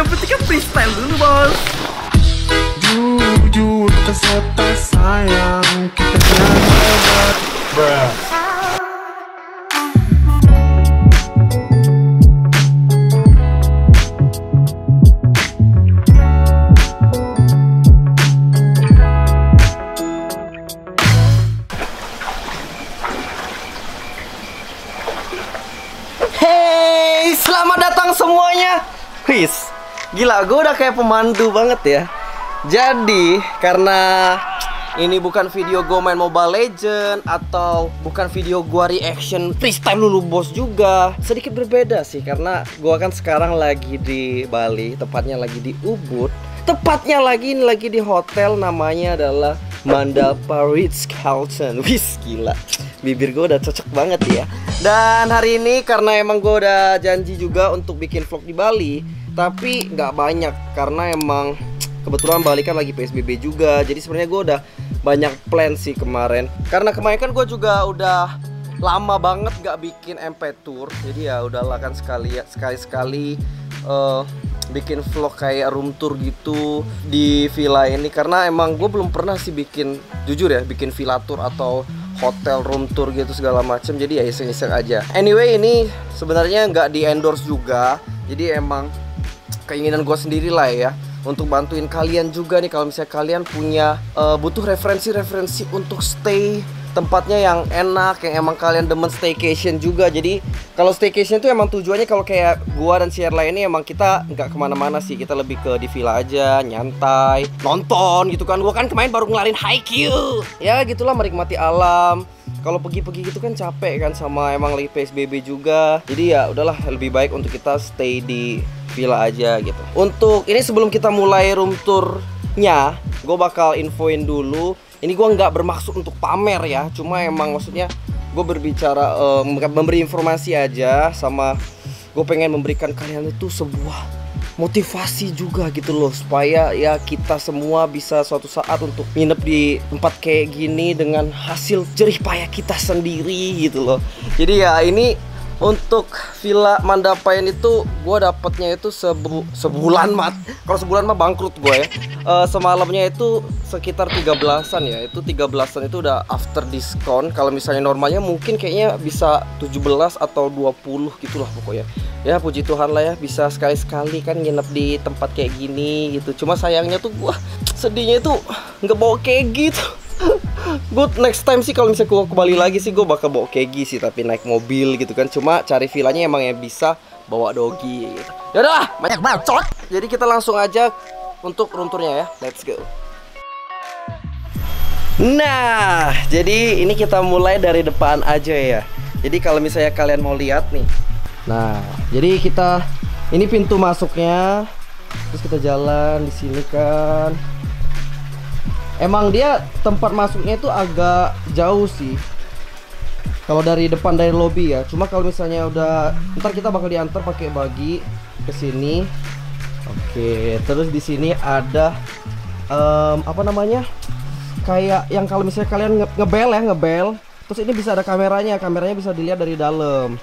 Yang penting kan freestyle dulu, bos. Jujur kata sayang kita jangan bruh. Hey, selamat datang semuanya. Wis, gila, gue udah kayak pemandu banget ya. Jadi, karena ini bukan video gue main Mobile Legend atau bukan video gue reaction freestyle dulu bos juga, sedikit berbeda sih. Karena gue kan sekarang lagi di Bali, tepatnya lagi di Ubud. Tepatnya lagi di hotel, namanya adalah Mandapa Ritz-Carlton. Wis, gila, bibir gue udah cocok banget ya. Dan hari ini karena emang gue udah janji juga untuk bikin vlog di Bali, tapi nggak banyak karena emang kebetulan Bali kan lagi PSBB juga. Jadi sebenarnya gue udah banyak plan sih kemarin. Karena kemarin kan gue juga udah lama banget nggak bikin MP Tour. Jadi ya udahlah kan sekali bikin vlog kayak room tour gitu di villa ini. Karena emang gue belum pernah sih bikin, jujur ya, bikin villa tour atau hotel room tour gitu segala macam. Jadi ya iseng-iseng aja. Anyway, ini sebenarnya nggak di endorse juga. Jadi emang keinginan gue sendiri lah ya, untuk bantuin kalian juga nih kalau misalnya kalian punya butuh referensi untuk stay tempatnya yang enak, yang emang kalian demen staycation juga. Jadi kalau staycation itu emang tujuannya kalau kayak gua dan Sierra ini emang kita nggak kemana-mana sih, kita lebih ke di villa aja, nyantai, nonton gitu kan. Gua kan kemarin baru ngelarin Haikyuu, ya gitulah, menikmati alam. Kalau pergi-pergi gitu kan capek kan, sama emang lagi PSBB juga. Jadi ya udahlah, lebih baik untuk kita stay di villa aja gitu. Untuk ini sebelum kita mulai room tournya, gue bakal infoin dulu. Ini gue nggak bermaksud untuk pamer ya, cuma emang maksudnya gue berbicara memberi informasi aja, sama gue pengen memberikan kalian itu sebuah motivasi juga gitu loh, supaya ya kita semua bisa suatu saat untuk nginep di tempat kayak gini dengan hasil jerih payah kita sendiri gitu loh. Jadi ya ini untuk Villa Mandapa ini tuh gue dapatnya itu sebulan mat. Kalau sebulan mah bangkrut gue ya. Semalamnya itu sekitar 13-an ya. Itu 13-an itu udah after diskon. Kalau misalnya normalnya mungkin kayaknya bisa 17 atau 20 gitulah pokoknya. Ya puji Tuhan lah ya, bisa sekali-sekali kan nginep di tempat kayak gini gitu. Cuma sayangnya tuh gue sedihnya itu nggak bawa kayak gitu. Gue next time sih kalau misalnya gue ke Bali lagi sih, gue bakal bawa kegi sih, tapi naik mobil gitu kan. Cuma cari villanya emang yang bisa bawa dogi gitu. Yaudah, banyak bacot. Jadi kita langsung aja untuk room tournya ya. Let's go. Nah, jadi ini kita mulai dari depan aja ya. Jadi kalau misalnya kalian mau lihat nih. Nah, jadi kita, ini pintu masuknya. Terus kita jalan di sini kan. Emang dia tempat masuknya itu agak jauh sih kalau dari depan, dari lobby ya. Cuma kalau misalnya udah, ntar kita bakal diantar pakai buggy ke sini. Oke, terus di sini ada apa namanya? Kayak yang kalau misalnya kalian ngebel. Terus ini bisa ada kameranya bisa dilihat dari dalam.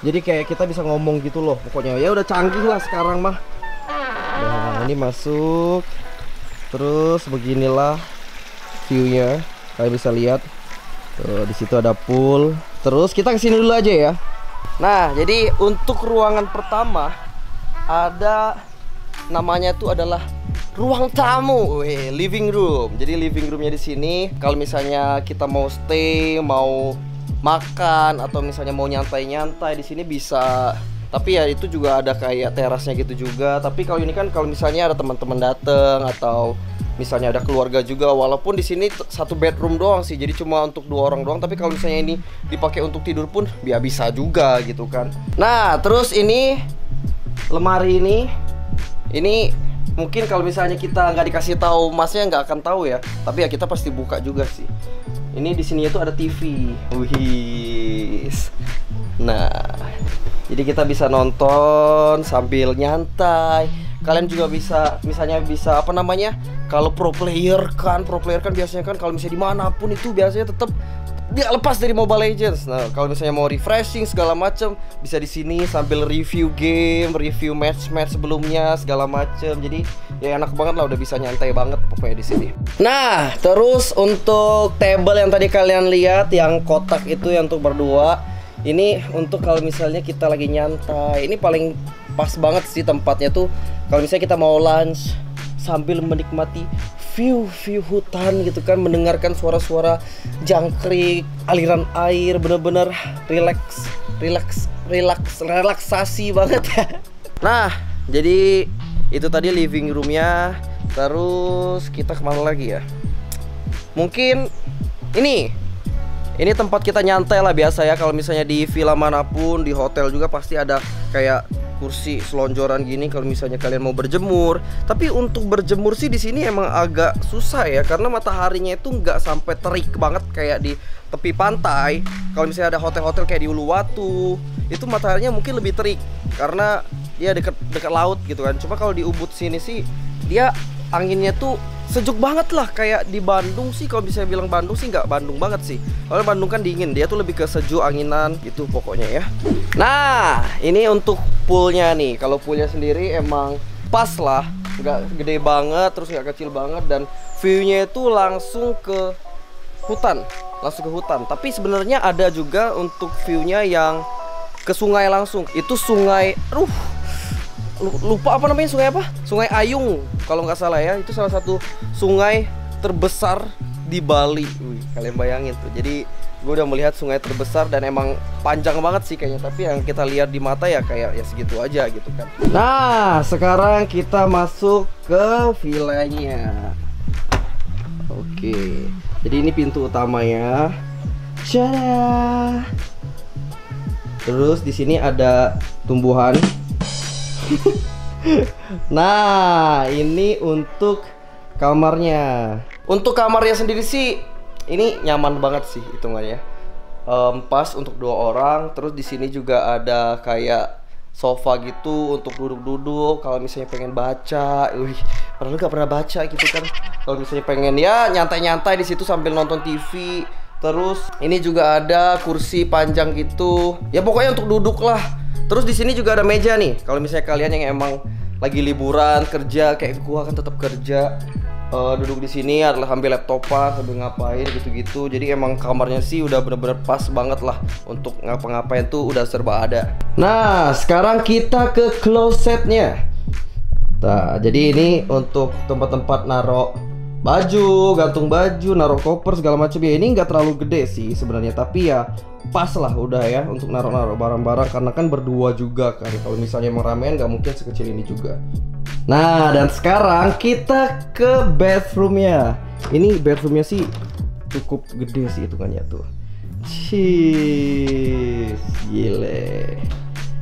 Jadi kayak kita bisa ngomong gitu loh. Pokoknya ya udah canggih lah sekarang mah. Nah, ini masuk. Terus beginilah viewnya, kalian bisa lihat. Tuh, di situ ada pool. Terus kita kesini dulu aja ya. Nah, jadi untuk ruangan pertama ada, namanya tuh adalah ruang tamu, living room. Jadi living roomnya di sini. Kalau misalnya kita mau stay, mau makan, atau misalnya mau nyantai-nyantai di sini bisa. Tapi ya itu juga ada kayak terasnya gitu juga. Tapi kalau ini kan kalau misalnya ada teman-teman dateng atau misalnya ada keluarga juga, walaupun di sini satu bedroom doang sih, jadi cuma untuk 2 orang doang. Tapi kalau misalnya ini dipakai untuk tidur pun ya bisa juga gitu kan. Nah, terus ini lemari ini mungkin kalau misalnya kita nggak dikasih tahu, masnya nggak akan tahu ya. Tapi ya kita pasti buka juga sih. Ini di sini itu ada TV. Wih. Nah, jadi kita bisa nonton sambil nyantai. Kalian juga bisa, misalnya bisa apa namanya? Kalau pro player kan biasanya kan kalau misalnya dimanapun itu biasanya tetap nggak lepas dari Mobile Legends. Nah, kalau misalnya mau refreshing segala macem, bisa di sini sambil review game, review match-match sebelumnya segala macem. Jadi ya enak banget lah, udah bisa nyantai banget pokoknya di sini. Nah, terus untuk table yang tadi kalian lihat yang kotak itu yang untuk berdua, ini untuk kalau misalnya kita lagi nyantai. Ini paling pas banget sih tempatnya tuh kalau misalnya kita mau lunch sambil menikmati view hutan gitu kan, mendengarkan suara-suara jangkrik, aliran air, bener-bener relaksasi banget ya. Nah, jadi itu tadi living roomnya. Terus kita kemana lagi ya? Mungkin ini tempat kita nyantai lah biasa ya. Kalau misalnya di villa manapun, di hotel juga pasti ada kayak kursi selonjoran gini kalau misalnya kalian mau berjemur. Tapi untuk berjemur sih di sini emang agak susah ya, karena mataharinya itu nggak sampai terik banget kayak di tepi pantai. Kalau misalnya ada hotel-hotel kayak di Uluwatu, itu mataharinya mungkin lebih terik karena dia dekat laut gitu kan. Cuma kalau di Ubud sini sih dia anginnya tuh sejuk banget lah, kayak di Bandung sih. Kalau bisa bilang Bandung sih nggak Bandung banget sih, kalau Bandung kan dingin, dia tuh lebih ke sejuk, anginan gitu pokoknya ya. Nah, ini untuk poolnya nih. Kalau poolnya sendiri emang pas lah, nggak gede banget, terus nggak kecil banget, dan viewnya itu langsung ke hutan, Tapi sebenarnya ada juga untuk viewnya yang ke sungai langsung. Itu sungai, lupa apa namanya, sungai apa? Sungai Ayung kalau nggak salah ya. Itu salah satu sungai terbesar di Bali. Kalian bayangin tuh. Jadi gue udah melihat sungai terbesar dan emang panjang banget sih kayaknya. Tapi yang kita lihat di mata ya kayak ya segitu aja gitu kan. Nah, sekarang kita masuk ke villanya. Oke. Jadi ini pintu utamanya. Tada. Terus di sini ada tumbuhan. Nah, ini untuk kamarnya. Untuk kamarnya sendiri sih ini nyaman banget sih hitungannya. Pas untuk 2 orang. Terus di sini juga ada kayak sofa gitu untuk duduk-duduk kalau misalnya pengen baca. Padahal nggak pernah baca gitu kan. Kalau misalnya pengen ya nyantai-nyantai di situ sambil nonton TV. Terus ini juga ada kursi panjang gitu. Ya pokoknya untuk duduk lah. Terus di sini juga ada meja nih. Kalau misalnya kalian yang emang lagi liburan kerja kayak gua kan tetap kerja, duduk di sini adalah sambil laptopan, sambil ngapain gitu-gitu. Jadi emang kamarnya sih udah bener-bener pas banget lah untuk ngapa-ngapain tuh udah serba ada. Nah, sekarang kita ke klosetnya. Nah, jadi ini untuk tempat-tempat narok baju, gantung baju, naruh koper segala macam ya. Ini nggak terlalu gede sih sebenarnya, tapi ya pas lah udah ya untuk naruh barang-barang, karena kan berdua juga kan. Kalau misalnya mau ramean nggak mungkin sekecil ini juga. Nah, dan sekarang kita ke bathroomnya. Ini bathroomnya sih cukup gede sih hitungannya tuh. Cheese, gile.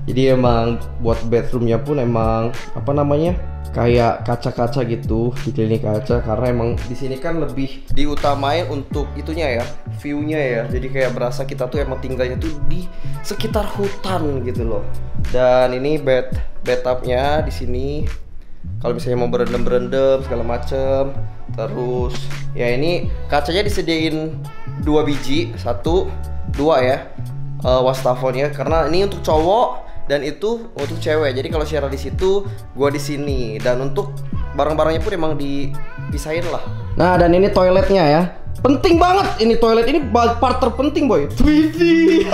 Jadi emang buat bathroomnya pun emang apa namanya, kayak kaca-kaca gitu, dikelilingi kaca, karena emang di sini kan lebih diutamain untuk itunya ya, view-nya ya. Jadi kayak berasa kita tuh emang tinggalnya tuh di sekitar hutan gitu loh. Dan ini bathtubnya di sini. Kalau misalnya mau berendam segala macem. Terus ya ini kacanya disediain 2 biji, 1, 2 ya, wastafelnya, karena ini untuk cowok dan itu untuk cewek. Jadi kalau Syara di situ, gua di sini. Dan untuk barang-barangnya pun emang dipisahin lah. Nah, dan ini toiletnya ya. Penting banget ini toilet, ini part terpenting boy. Widih.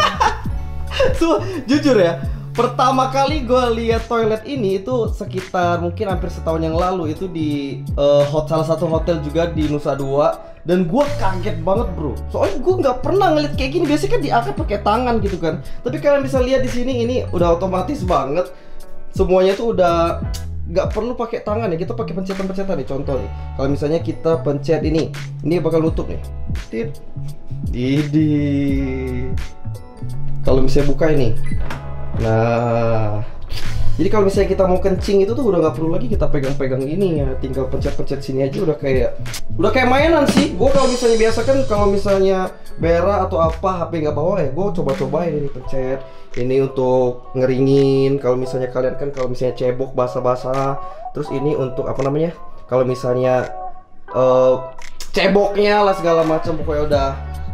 So, jujur ya, pertama kali gue lihat toilet ini itu sekitar mungkin hampir setahun yang lalu. Itu di salah satu hotel juga di Nusa Dua. Dan gue kaget banget bro, soalnya gue nggak pernah ngeliat kayak gini. Biasanya kan diangkat pakai tangan gitu kan. Tapi kalian bisa lihat di sini, ini udah otomatis banget. Semuanya tuh udah nggak perlu pakai tangan ya. Kita pakai pencetan-pencetan nih. Contoh nih, kalau misalnya kita pencet ini bakal nutup nih. Tit. Didi. Kalau misalnya buka ini, nah. Jadi kalau misalnya kita mau kencing itu tuh udah nggak perlu lagi kita pegang-pegang ini ya, tinggal pencet-pencet sini aja udah kayak mainan sih. Gue kalau misalnya biasa kan kalau misalnya berak atau apa HP nggak bawa ya, gue coba-cobain ini pencet. Ini untuk ngeringin. Kalau misalnya kalian kan kalau misalnya cebok basah-basah, terus ini untuk apa namanya? Kalau misalnya ceboknya lah segala macam, pokoknya udah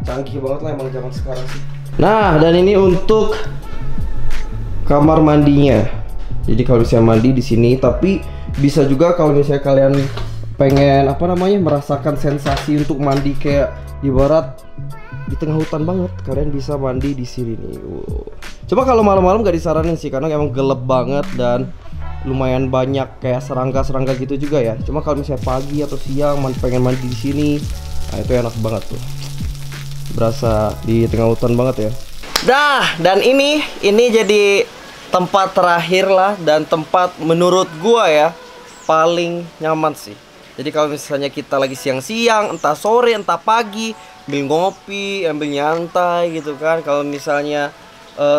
canggih banget lah emang zaman sekarang sih. Nah, dan ini untuk kamar mandinya. Jadi kalau misalnya mandi di sini, tapi bisa juga kalau misalnya kalian pengen merasakan sensasi untuk mandi kayak ibarat di tengah hutan banget, kalian bisa mandi di sini nih. Coba kalau malam-malam gak disaranin sih karena emang gelap banget dan lumayan banyak kayak serangga-serangga gitu juga ya. Cuma kalau misalnya pagi atau siang pengen mandi di sini, nah itu enak banget tuh. Berasa di tengah hutan banget ya. Dan ini jadi tempat terakhir lah dan tempat menurut gua ya paling nyaman sih. Jadi kalau misalnya kita lagi siang-siang, entah sore, entah pagi, ambil ngopi, ambil nyantai gitu kan. Kalau misalnya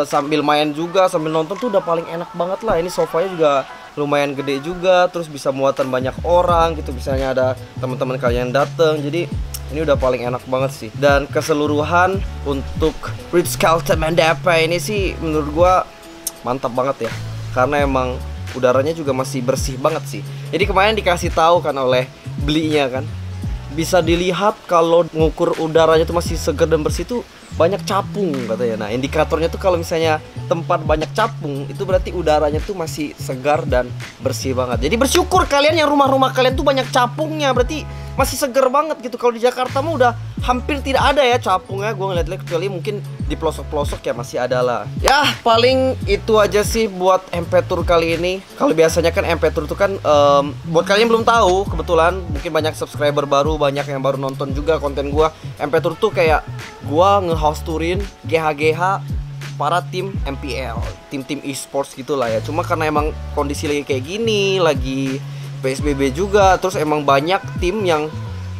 sambil main juga, sambil nonton tuh udah paling enak banget lah. Ini sofanya juga lumayan gede juga, terus bisa muatan banyak orang gitu. Misalnya ada teman-teman kalian dateng, jadi ini udah paling enak banget sih. Dan keseluruhan untuk Ritz-Carlton Mandapa ini sih menurut gua mantap banget ya, karena emang udaranya juga masih bersih banget sih. Jadi kemarin dikasih tahu kan oleh belinya kan, bisa dilihat kalau ngukur udaranya tuh masih segar dan bersih tuh banyak capung katanya. Nah indikatornya tuh kalau misalnya tempat banyak capung itu berarti udaranya tuh masih segar dan bersih banget. Jadi bersyukur kalian yang rumah-rumah kalian tuh banyak capungnya, berarti masih segar banget gitu. Kalau di Jakarta mah udah hampir tidak ada ya capungnya, gue ngeliat-liat, kecuali mungkin di pelosok-pelosok ya masih ada lah. Ya paling itu aja sih buat MP Tour kali ini. Kalau biasanya kan MP Tour tuh kan buat kalian yang belum tahu, kebetulan mungkin banyak subscriber baru, banyak yang baru nonton juga konten gue. MP Tour tuh kayak gue nge-house tourin GH-GH para tim MPL, tim-tim e-sports gitulah ya. Cuma karena emang kondisi lagi kayak gini, lagi PSBB juga, terus emang banyak tim yang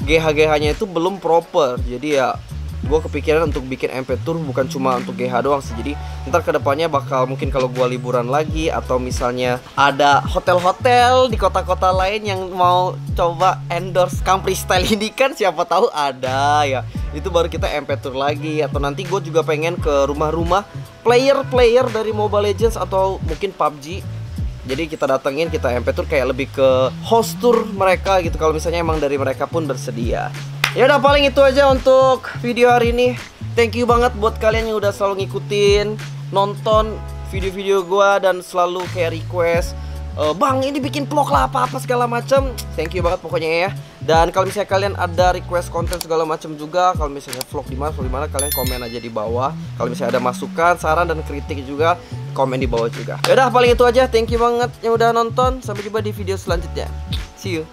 GH-GH-nya itu belum proper. Jadi ya gue kepikiran untuk bikin MP Tour bukan cuma untuk GH doang sih. Jadi ntar kedepannya bakal mungkin kalau gue liburan lagi, atau misalnya ada hotel-hotel di kota-kota lain yang mau coba endorse Kampri Style ini kan, siapa tahu ada ya. Itu baru kita MP Tour lagi. Atau nanti gue juga pengen ke rumah-rumah player-player dari Mobile Legends atau mungkin PUBG. Jadi kita datengin, kita MP Tour kayak lebih ke host tour mereka gitu, kalau misalnya emang dari mereka pun bersedia. Ya udah paling itu aja untuk video hari ini. Thank you banget buat kalian yang udah selalu ngikutin, nonton video-video gua dan selalu kayak request, "Bang, ini bikin vlog lah apa-apa segala macem." Thank you banget pokoknya ya. Dan kalau misalnya kalian ada request konten segala macam juga, kalau misalnya vlog di mana kalian komen aja di bawah. Kalau misalnya ada masukan, saran dan kritik juga, komen di bawah juga. Ya udah paling itu aja. Thank you banget yang udah nonton. Sampai jumpa di video selanjutnya. See you.